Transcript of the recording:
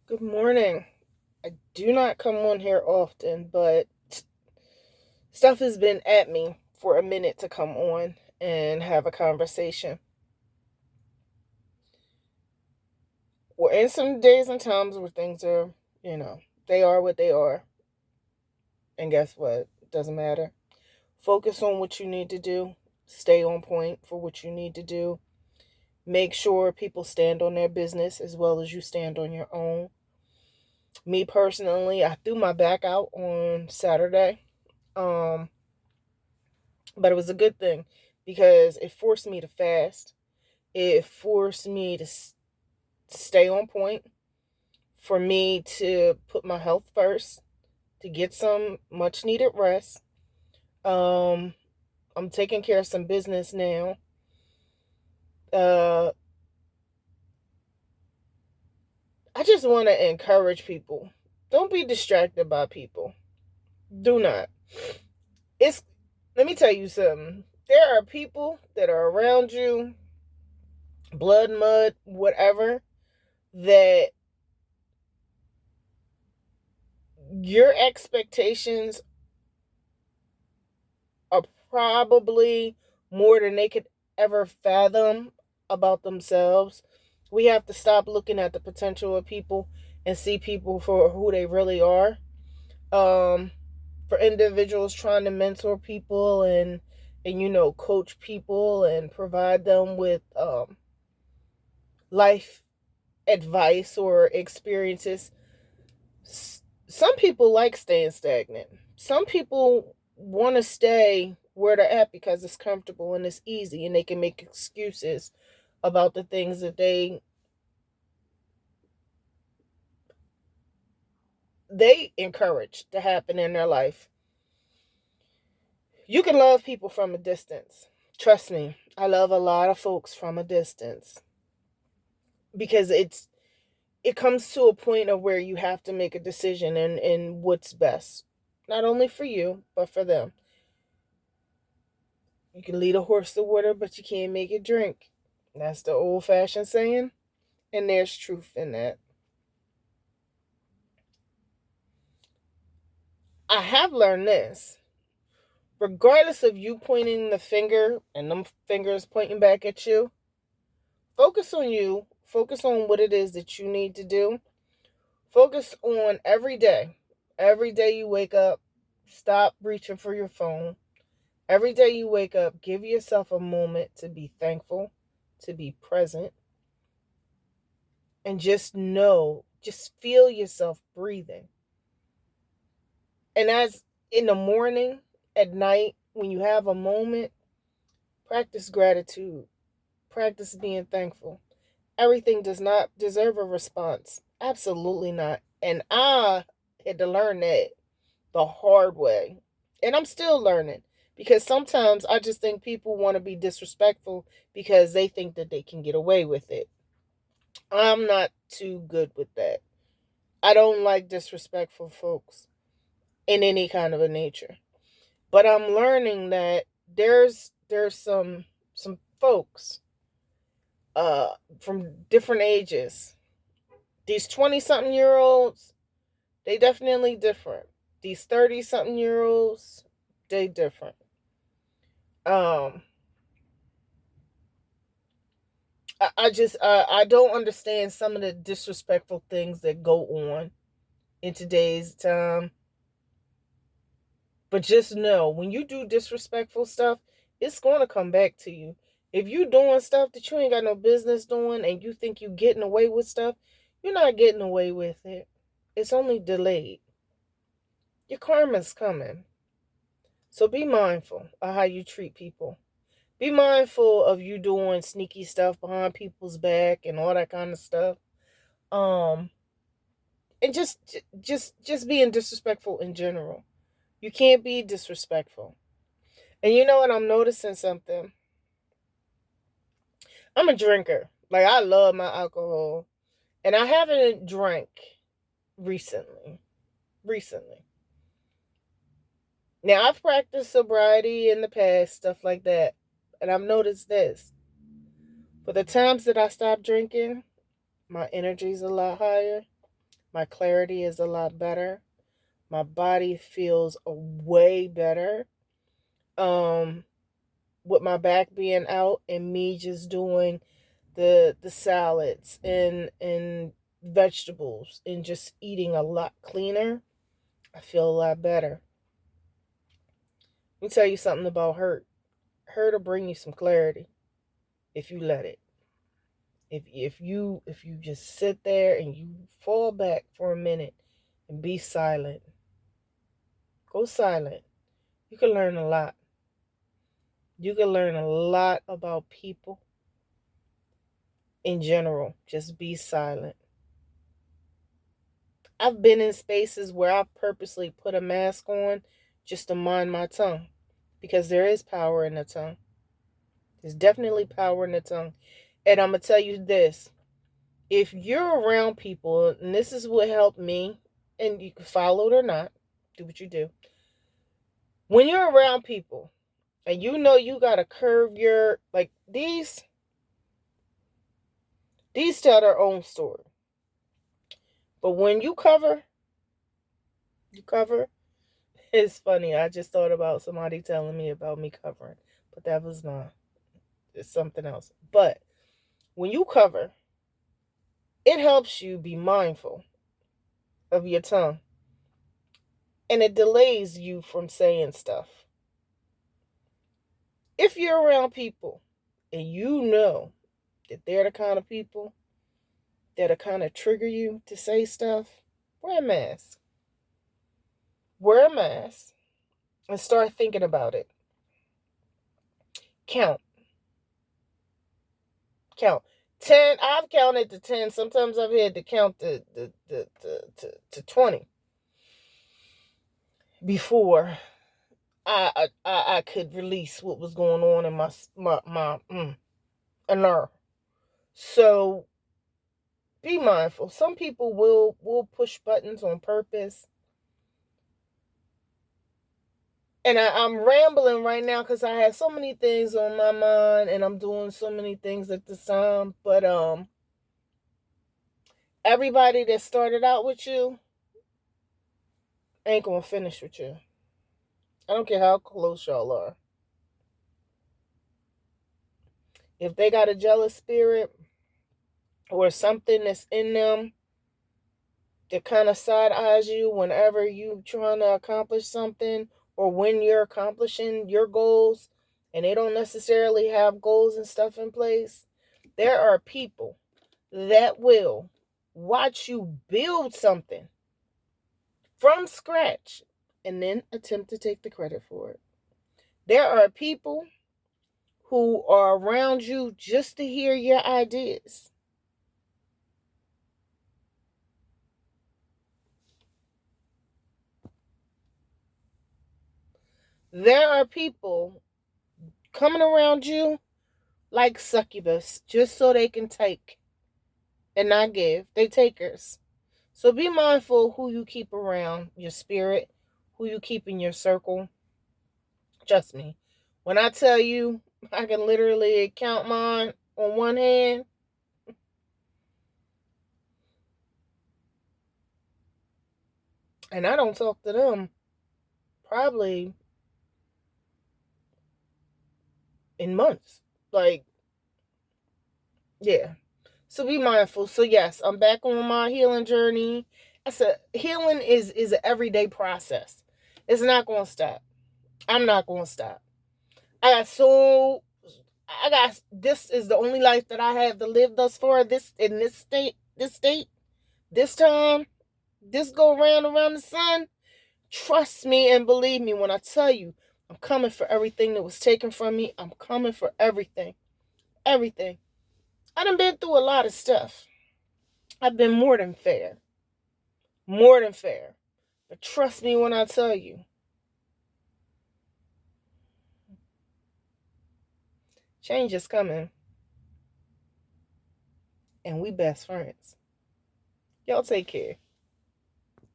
Good morning. I do not come on here often, but stuff has been at me for a minute to come on and have a conversation. We're in some days and times where things are, they are what they are. And guess what? It doesn't matter. Focus on what you need to do, stay on point for what you need to do. Make sure people stand on their business as well as you stand on your own. Me personally, I threw my back out on Saturday. Um, but it was a good thing because it forced me to fast. It forced me to stay on point, for me to put my health first, to get some much needed rest. Um, I'm taking care of some business now. Uh, I just want to encourage people. Don't be distracted by people. Do not. It's Let me tell you something. There are people that are around you, blood, mud, whatever, that your expectations are probably more than they could ever fathom about themselves. We have to stop looking at the potential of people and see people for who they really are. Um, for individuals trying to mentor people and coach people and provide them with life advice or experiences. Some people like staying stagnant. Some people want to stay where they're at because it's comfortable and it's easy and they can make excuses about the things that they encourage to happen in their life. You can love people from a distance. Trust me, I love a lot of folks from a distance because it comes to a point of where you have to make a decision and what's best, not only for you but for them. You can lead a horse to water, but you can't make it drink. That's the old fashioned saying, and there's truth in that. I have learned this. Regardless of you pointing the finger and them fingers pointing back at you, focus on you, focus on what it is that you need to do. Focus on every day. Every day you wake up, stop reaching for your phone. Every day you wake up, give yourself a moment to be thankful, to be present, and just feel yourself breathing. And as in the morning, at night, when you have a moment, practice gratitude, practice being thankful. Everything does not deserve a response. Absolutely not. And I had to learn that the hard way. And I'm still learning because sometimes I just think people want to be disrespectful because they think that they can get away with it. I'm not too good with that. I don't like disrespectful folks in any kind of a nature. But I'm learning that there's some folks from different ages. These 20 something year olds, they definitely different. These 30 something year olds, they different. Um I don't understand some of the disrespectful things that go on in today's time. But just know when you do disrespectful stuff, it's going to come back to you. If you doing stuff that you ain't got no business doing and you think you getting away with stuff, you're not getting away with it. It's only delayed. Your karma's coming. So be mindful of how you treat people. Be mindful of you doing sneaky stuff behind people's back and all that kind of stuff. Um and just being disrespectful in general. You can't be disrespectful. And you know what? I'm noticing something. I'm a drinker. Like I love my alcohol, and I haven't drank recently. Recently. Now I've practiced sobriety in the past, stuff like that, and I've noticed this. For the times that I stopped drinking, my energy's a lot higher. My clarity is a lot better. My body feels way better. With my back being out and me just doing the salads and vegetables and just eating a lot cleaner, I feel a lot better. Let me tell you something about hurt. Hurt will bring you some clarity if you let it. If you just sit there and you fall back for a minute and be silent. Go silent. You can learn a lot. You can learn a lot about people in general. Just be silent. I've been in spaces where I've purposely put a mask on just to mind my tongue, because there is power in the tongue. There's definitely power in the tongue. And I'm going to tell you this. If you're around people, and this is what helped me, and you can follow it or not, do what you do. When you're around people and you know you got to curve your, like these tell their own story. But when you cover, it's funny. I just thought about somebody telling me about me covering, but that was not, it's something else. But when you cover, it helps you be mindful of your tongue, and it delays you from saying stuff. If you're around people and you know that they're the kind of people that'll kind of trigger you to say stuff, wear a mask. Wear a mask and start thinking about it. Count. 10. I've counted to 10. Sometimes I've had to count to 20 before I could release what was going on in my inner. So be mindful. Some people will push buttons on purpose. And I'm rambling right now because I have so many things on my mind and I'm doing so many things at the time. But everybody that started out with you ain't gonna finish with you. I don't care how close y'all are. If they got a jealous spirit or something that's in them that kind of side eyes you whenever you trying to accomplish something, or when you're accomplishing your goals and they don't necessarily have goals and stuff in place, there are people that will watch you build something from scratch and then attempt to take the credit for it. There are people who are around you just to hear your ideas. There are people coming around you like succubus just so they can take and not give. They takers. So be mindful who you keep around your spirit, who you keep in your circle. Trust me. When I tell you, I can literally count mine on one hand. And I don't talk to them probably in months. Like, yeah. So be mindful. So yes, I'm back on my healing journey. I said healing is an everyday process. It's not gonna stop. I'm not gonna stop. I got this is the only life that I have to live thus far. This in this state, this time, this go around the sun. Trust me and believe me when I tell you, I'm coming for everything that was taken from me. I'm coming for everything. Everything. I done been through a lot of stuff. I've been more than fair. More than fair. But trust me when I tell you, change is coming. And we best friends. Y'all take care.